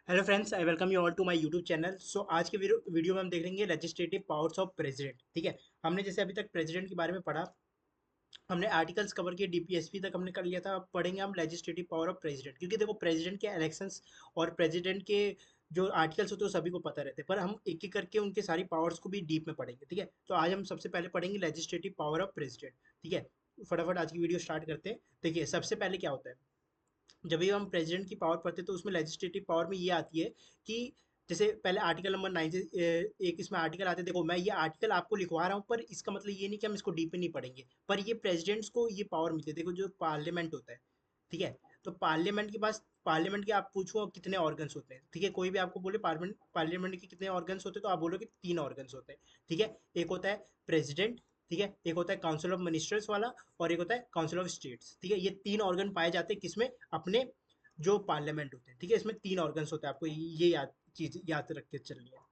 Hello friends, I welcome you all to my YouTube channel. So आज के video में हम देख लेंगे लेजिस्लेटिव पावर्स ऑफ प्रेसिडेंट। ठीक है। हमने जैसे अभी तक प्रेसिडेंट के बारे में पढ़ा, हमने आर्टिकल्स कवर किए, डीपीएसपी तक हमने कर लिया था। अब पढ़ेंगे हम लेजिस्लेटिव पावर ऑफ प्रेसिडेंट, क्योंकि देखो प्रेसिडेंट के इलेक्शंस और प्रेसिडेंट के जो आर्टिकल्स होते हैं वो सभी को पता रहते हैं, पर हम एक एक करके उनके सारी पावर्स को भी डीप में पढ़ेंगे। ठीक है। तो आज हम सबसे पहले पढ़ेंगे लेजिस्लेटिव पावर ऑफ प्रेसिडेंट। ठीक है। फटाफट आज की वीडियो स्टार्ट करते हैं। देखिए, सबसे पहले क्या होता है, जब भी हम प्रेसिडेंट की पावर पढ़ते हैं तो उसमें लेजिस्लेटिव पावर में ये आती है कि जैसे पहले आर्टिकल नंबर 9 से एक इसमें आर्टिकल आते हैं। देखो, मैं ये आर्टिकल आपको लिखवा रहा हूँ, पर इसका मतलब ये नहीं कि हम इसको डीप में नहीं पढ़ेंगे, पर ये प्रेसिडेंट्स को ये पावर मिलती है। देखो, जो पार्लियामेंट होता है, ठीक है, तो पार्लियामेंट के पास, पार्लियामेंट के आप पूछो कितने ऑर्गन्स होते हैं, ठीक है, कोई भी आपको बोले पार्लियामेंट पार्लियामेंट के कितने ऑर्गन्स होते हैं, तो आप बोलोगे 3 ऑर्गन्स होते हैं। ठीक है। एक होता है प्रेसिडेंट, ठीक है, एक होता है काउंसिल ऑफ मिनिस्टर्स वाला, और एक होता है काउंसिल ऑफ स्टेट्स। ठीक है। ये 3 ऑर्गन पाए जाते हैं किसमें, अपने जो पार्लियामेंट होते हैं। ठीक है। इसमें 3 ऑर्गन्स होते हैं, आपको ये चीज याद रख के चलनी है।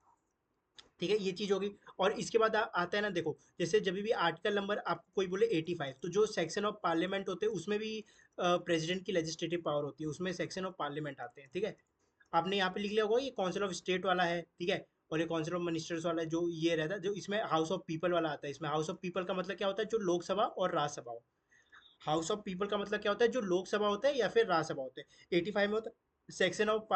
ठीक है, ये चीज होगी। और इसके बाद आता है ना, देखो, जैसे जब भी आर्टिकल नंबर आपको कोई बोले 85, तो जो सेक्शन ऑफ पार्लियामेंट होते हैं उसमें भी प्रेसिडेंट की लेजिस्लेटिव पावर होती है, उसमें सेक्शन ऑफ पार्लियामेंट आते हैं। ठीक है। आपने यहाँ पे लिख लिया होगा, ये काउंसिल ऑफ स्टेट वाला है। ठीक है। और ये काउंसिल ऑफ मिनिस्टर्स वाला है, जो ये रहता है, जो इसमें हाउस ऑफ पीपल वाला आता है। इसमें हाउस ऑफ पीपल का मतलब क्या होता है, जो लोकसभा और राज्यसभा हो। हाउस ऑफ पीपल का मतलब क्या होता है, जो लोकसभा होता है या फिर राज्यसभा होते हैं। 85 में होता है सेक्शन ऑफ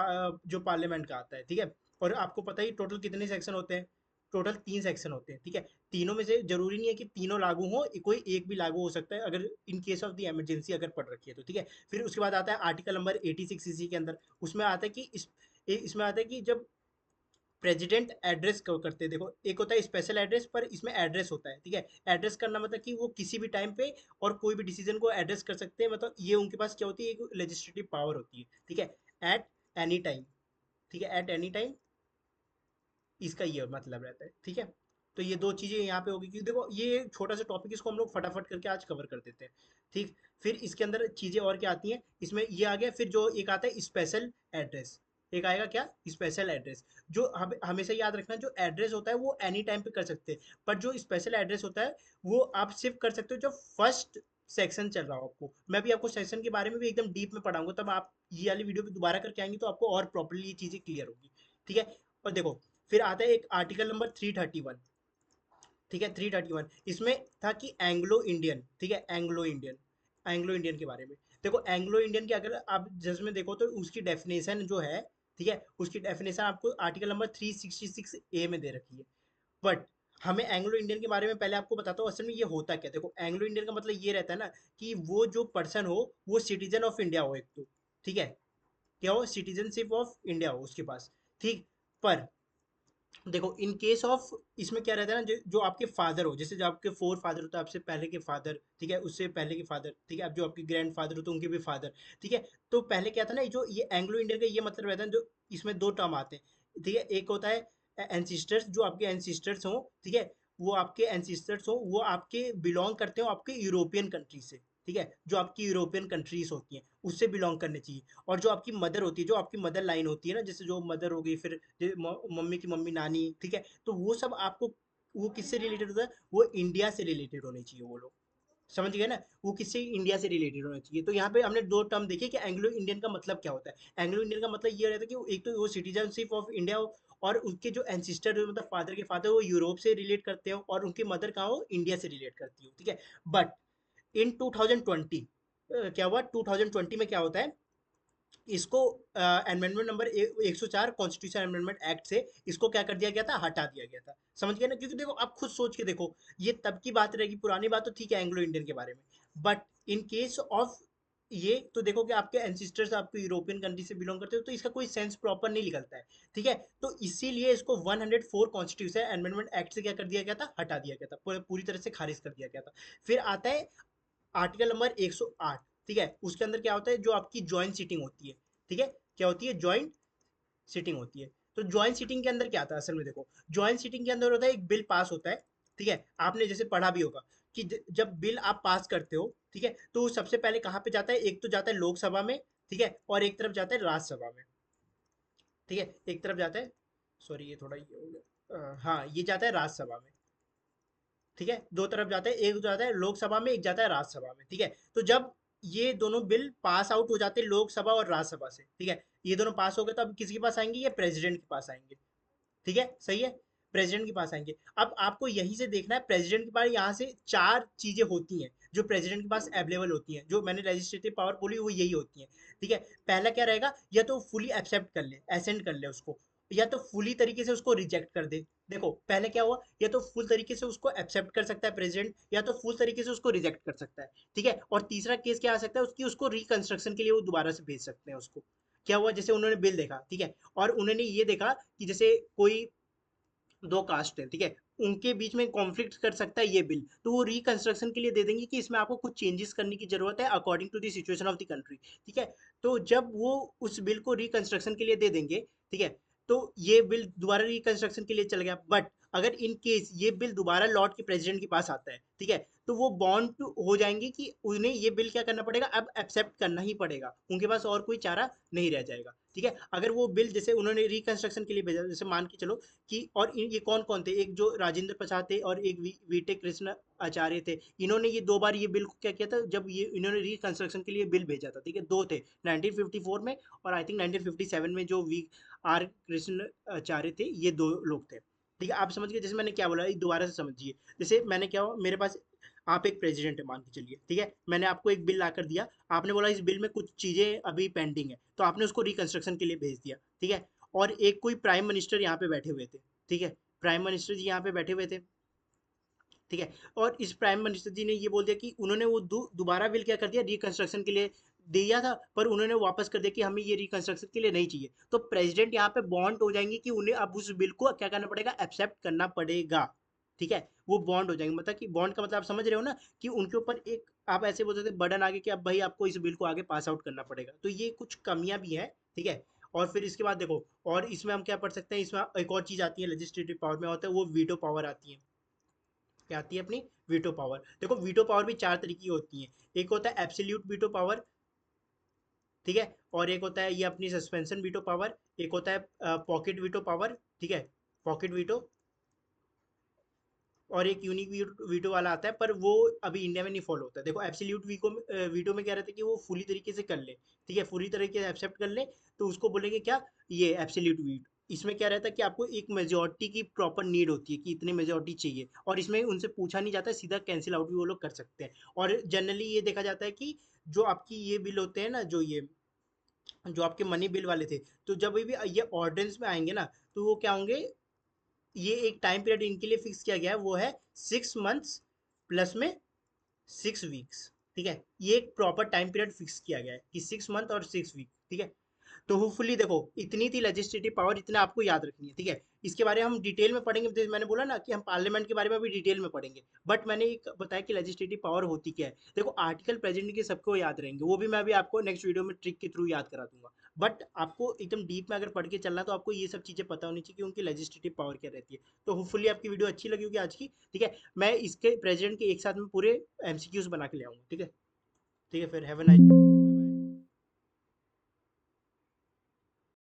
जो पार्लियामेंट का आता है। ठीक है। और आपको पता ही टोटल कितने सेक्शन होते हैं, टोटल 3 सेक्शन होते हैं। ठीक है। तीनों में से जरूरी नहीं है कि तीनों लागू हो, कोई एक भी लागू हो सकता है अगर in case of the emergency अगर पड़ रखी है तो। ठीक है। फिर उसके बाद आता है आर्टिकल नंबर 86 इसी के अंदर। उसमें आता है कि इसमें आता है कि जब प्रेसिडेंट एड्रेस करते हैं, देखो, एक होता है स्पेशल एड्रेस, पर इसमें एड्रेस होता है। ठीक है। एड्रेस करना मतलब कि वो किसी भी टाइम पे और कोई भी डिसीजन को एड्रेस कर सकते हैं, मतलब ये उनके पास क्या होती है, एक लेजिस्लेटिव पावर होती है। ठीक है। At any time. ठीक है, एट एनी टाइम, इसका ये मतलब रहता है। ठीक है। तो ये दो चीजें यहाँ पे होगी, क्योंकि देखो ये छोटा सा टॉपिक, इसको हम लोग फटाफट करके आज कवर कर देते हैं। ठीक। फिर इसके अंदर चीजें और क्या आती हैं, इसमें ये आ गया। फिर जो एक आता है स्पेशल एड्रेस, एक आएगा क्या, स्पेशल एड्रेस। जो हमेशा याद रखना, जो एड्रेस होता है वो एनी टाइम पे कर सकते हैं, पर जो स्पेशल एड्रेस होता है वो आप सिर्फ कर सकते हो जब फर्स्ट सेक्शन चल रहा हो। आपको मैं भी आपको सेक्शन के बारे में भी एकदम डीप में पढ़ाऊंगा, तब आप ये वाली वीडियो भी दोबारा करके आएंगे तो आपको और प्रॉपर्ली ये चीजें क्लियर होगी। ठीक है। और देखो, फिर आता है एक आर्टिकल नंबर 331। ठीक है, 331 इसमें था कि एंग्लो इंडियन। ठीक है, एंग्लो इंडियन, एंग्लो इंडियन के बारे में। देखो, एंग्लो इंडियन की अगर आप जिसमें देखो तो उसकी डेफिनेशन जो है, ठीक है, उसकी डेफिनेशन आपको आर्टिकल नंबर 366 ए में दे रखी है। बट हमें एंग्लो इंडियन के बारे में पहले आपको बताता हूँ असल में ये होता क्या। देखो, एंग्लो इंडियन का मतलब ये रहता है ना कि वो जो पर्सन हो वो सिटीजन ऑफ इंडिया हो एक तो। ठीक है, क्या हो, सिटीजनशिप ऑफ इंडिया हो उसके पास। ठीक। पर देखो, इन केस ऑफ, इसमें क्या रहता है ना, जो आपके फादर हो, जैसे जो आपके फोर फादर होते हैं, आपसे पहले के फादर, ठीक है, उससे पहले के फादर, ठीक है, अब जो आपके ग्रैंड फादर होते हैं उनके भी फादर। ठीक है। तो पहले क्या था ना, जो ये एंग्लो इंडियन का ये मतलब रहता है, जो इसमें दो टर्म आते हैं। ठीक है, एक होता है एंसिस्टर्स, जो आपके एंसिस्टर्स हो, ठीक है, वो आपके एंसिस्टर्स हो, वो आपके बिलोंग करते हो आपके यूरोपियन कंट्री से। ठीक है, जो आपकी यूरोपियन कंट्रीज होती हैं उससे बिलोंग करने चाहिए। और जो आपकी मदर होती है, जो आपकी मदर लाइन होती है ना, जैसे जो मदर हो गई, फिर मम्मी की मम्मी, नानी, ठीक है, तो वो सब आपको, वो किससे रिलेटेड होता है, वो इंडिया से रिलेटेड होने चाहिए वो लोग। समझ गए ना, वो किससे, इंडिया से रिलेटेड होना चाहिए। तो यहाँ पे हमने दो टर्म देखे कि एंग्लो इंडियन का मतलब क्या होता है। एंग्लो इंडियन का मतलब ये रहता है कि एक तो वो सिटीजनशिप ऑफ इंडिया हो, और उनके जो एंसिस्टर मतलब फादर के फादर वो यूरोप से रिलेट करते हो, और उनकी मदर कहाँ हो, इंडिया से रिलेट करती हो। ठीक है। बट इन 2020 क्या हुआ, 2020 में क्या होता है, इसको amendment number 104 constitution amendment act से इसको क्या कर दिया गया था, हटा दिया गया था। समझ गए ना, क्योंकि देखो आप खुद सोच के देखो, ये तब की बात रहेगी, पुरानी बात तो ठीक है एंग्लो इंडियन के बारे में, बट इन केस ऑफ ये तो देखो कि आपके एंसिस्टर्स आपको यूरोपियन कंट्री से बिलोंग करते हो, तो इसका कोई सेंस प्रॉपर नहीं निकलता है। ठीक है। तो इसीलिए इसको 104 कॉन्स्टिट्यूशन अमेंडमेंट एक्ट से क्या कर दिया गया था, हटा दिया गया था, पूरी तरह से खारिज कर दिया गया था। फिर आता है आर्टिकल नंबर 108। ठीक है, उसके अंदर क्या होता है, जो आपकी ज्वाइंट सीटिंग होती है। ठीक है, क्या होती है, ज्वाइंट सीटिंग होती है। तो ज्वाइंट सीटिंग के अंदर क्या आता है, असल में देखो, ज्वाइंट सीटिंग के अंदर होता है एक बिल पास होता है। ठीक है, आपने जैसे पढ़ा भी होगा कि जब बिल आप पास करते हो, ठीक है, तो वो सबसे पहले कहाँ पे जाता है, एक तो जाता है लोकसभा में, ठीक है, और एक तरफ जाता है राज्यसभा में। ठीक है, एक तरफ जाता है, सॉरी ये थोड़ा ये हो गया, हाँ, ये जाता है राज्यसभा में। ठीक है, दो तरफ जाता है, एक जाता है लोकसभा में, एक जाता है राज्यसभा में। ठीक है। तो जब ये दोनों बिल पास आउट हो जाते लोकसभा और राज्यसभा से, ठीक है। ये दोनों पास हो गए तो अब किसके पास आएंगे, ये प्रेसिडेंट के पास आएंगे, ठीक है, सही है। प्रेसिडेंट के पास आएंगे। अब आपको यहीं से देखना है, प्रेसिडेंट के पास यहाँ से चार चीजें होती हैं जो प्रेसिडेंट के पास अवेलेबल होती हैं, जो मैंने लेजिस्लेटिव पावर बोली वो यही होती हैं, ठीक है। पहला क्या रहेगा, या तो फुली एक्सेप्ट कर ले, एसेंट कर ले उसको, या तो फुली तरीके से उसको रिजेक्ट कर दे। देखो पहले क्या हुआ, या तो फुल तरीके से उसको एक्सेप्ट कर सकता है प्रेसिडेंट, या तो फुल तरीके से उसको रिजेक्ट कर सकता है, ठीक है। और तीसरा केस क्या आ सकता है, उसकी उसको रिकंस्ट्रक्शन के लिए वो दोबारा से भेज सकते हैं उसको। क्या हुआ, जैसे उन्होंने बिल देखा, ठीक है, और उन्होंने ये देखा कि जैसे कोई दो कास्ट है, ठीक है, उनके बीच में कॉन्फ्लिक्ट कर सकता है ये बिल, तो वो रिकंस्ट्रक्शन के लिए दे देंगे कि इसमें आपको कुछ चेंजेस करने की जरूरत है according to the situation of the country, ठीक है। तो जब वो उस बिल को रिकंस्ट्रक्शन के लिए दे देंगे, ठीक है, तो ये बिल दोबारा रिकंस्ट्रक्शन के लिए चल गया। बट अगर इन केस ये बिल दोबारा लौट के प्रेसिडेंट के पास आता है, ठीक है, तो वो बॉन्ड हो जाएंगे कि उन्हें ये बिल क्या करना पड़ेगा, अब एक्सेप्ट करना ही पड़ेगा, उनके पास और कोई चारा नहीं रह जाएगा, ठीक है। अगर वो बिल जैसे उन्होंने रिकंस्ट्रक्शन के लिए भेजा, जैसे मान के चलो कि, और ये कौन कौन थे, एक जो राजेंद्र प्रसाद थे और एक वीटे कृष्ण आचार्य थे, इन्होंने ये दो बार ये बिल को क्या किया था, जब ये इन्होंने रिकंस्ट्रक्शन के लिए बिल भेजा था, ठीक है, दो थे, 1954 में और आई थिंक 1957 में जो वी आर कृष्ण आचार्य थे, ये दो लोग थे, ठीक है। आप समझ गए, जैसे मैंने क्या बोला, दोबारा से समझिए। जैसे मैंने क्या हुआ, मेरे पास आप एक प्रेसिडेंट है मान के चलिए, ठीक है, मैंने आपको एक बिल ला कर दिया, आपने बोला इस बिल में कुछ चीजें अभी पेंडिंग है, तो आपने उसको रिकंस्ट्रक्शन के लिए भेज दिया, ठीक है। और एक कोई प्राइम मिनिस्टर यहाँ पे बैठे हुए थे, ठीक है, प्राइम मिनिस्टर जी यहाँ पे बैठे हुए थे, ठीक है। और इस प्राइम मिनिस्टर जी ने ये बोल दिया कि उन्होंने वो दोबारा बिल क्या कर दिया, रिकंस्ट्रक्शन के लिए दिया था, पर उन्होंने वापस कर दिया कि हमें ये रिकंस्ट्रक्शन के लिए नहीं चाहिए, तो प्रेसिडेंट यहाँ पे बॉन्ड हो जाएंगे कि उन्हें अब उस बिल को क्या करना पड़ेगा, एक्सेप्ट करना पड़ेगा, ठीक है। वो बॉन्ड हो जाएंगे, मतलब कि बॉन्ड का मतलब आप समझ रहे हो ना, कि उनके ऊपर एक आप ऐसे बोल सकते बर्डन आगे कि अब भाई आपको इस बिल को आगे पास आउट करना पड़ेगा, तो ये कुछ कमियां भी हैं, ठीक है। और फिर इसके बाद देखो, और इसमें हम क्या पढ़ सकते हैं, इसमें एक और चीज आती है लेजिस्लेटिव पावर में, होता है वो वीटो पावर आती है। क्या आती है अपनी, वीटो पावर। देखो वीटो पावर भी चार तरीके की होती है, एक होता है एब्सोल्यूट वीटो पावर, ठीक है, और एक होता है ये अपनी सस्पेंशन वीटो पावर, एक होता है पॉकेट वीटो पावर, ठीक है, पॉकेट वीटो, और एक यूनिक वीटो वाला आता है, पर वो अभी इंडिया में नहीं फॉलो होता है। देखो एब्सोल्यूट वीटो में क्या रहता है कि वो फुली तरीके से कर ले, ठीक है, पूरी तरीके से एक्सेप्ट कर ले, तो उसको बोलेंगे क्या, ये एब्सोल्यूट वीट। इसमें क्या रहता है कि आपको एक मेजोरिटी की प्रॉपर नीड होती है कि इतनी मेजोरिटी चाहिए, और इसमें उनसे पूछा नहीं जाता है, सीधा कैंसिल आउट भी वो लोग कर सकते हैं। और जनरली ये देखा जाता है कि जो आपकी ये बिल होते हैं ना, जो आपके मनी बिल वाले थे, तो जब भी ये ऑर्डिनेंस में आएंगे ना, तो वो क्या होंगे, ये एक टाइम पीरियड इनके लिए फिक्स किया गया है, वो है 6 मंथ्स प्लस में 6 वीक्स, ठीक है। ये एक प्रॉपर टाइम पीरियड फिक्स किया गया है कि 6 मंथ और 6 वीक, ठीक है। तो होपफुली देखो, इतनी थी लेजिस्लेटिव पावर, इतना आपको याद रखनी है, ठीक है। इसके बारे में हम डिटेल में पढ़ेंगे, जैसे मैंने बोला ना कि हम पार्लियामेंट के बारे में भी डिटेल में पढ़ेंगे, बट मैंने एक बताया कि लेजिस्लेटिव पावर होती क्या है। देखो आर्टिकल प्रेजेंट के सबको याद रहेंगे, वो भी मैं अभी आपको नेक्स्ट वीडियो में ट्रिक के थ्रू याद करा दूंगा, बट आपको एकदम डीप में अगर पढ़ के चलना, तो आपको ये सब चीज़ें पता होनी चाहिए कि उनकी लेजिस्लेटिव पावर क्या रहती है। तो होपफुली आपकी वीडियो अच्छी लगी होगी आज की, ठीक है। मैं इसके प्रेजेंट के एक साथ में पूरे एमसीक्यूज बना के ले आऊँगा, ठीक है। ठीक है, फिर हैव अ नाइस डे।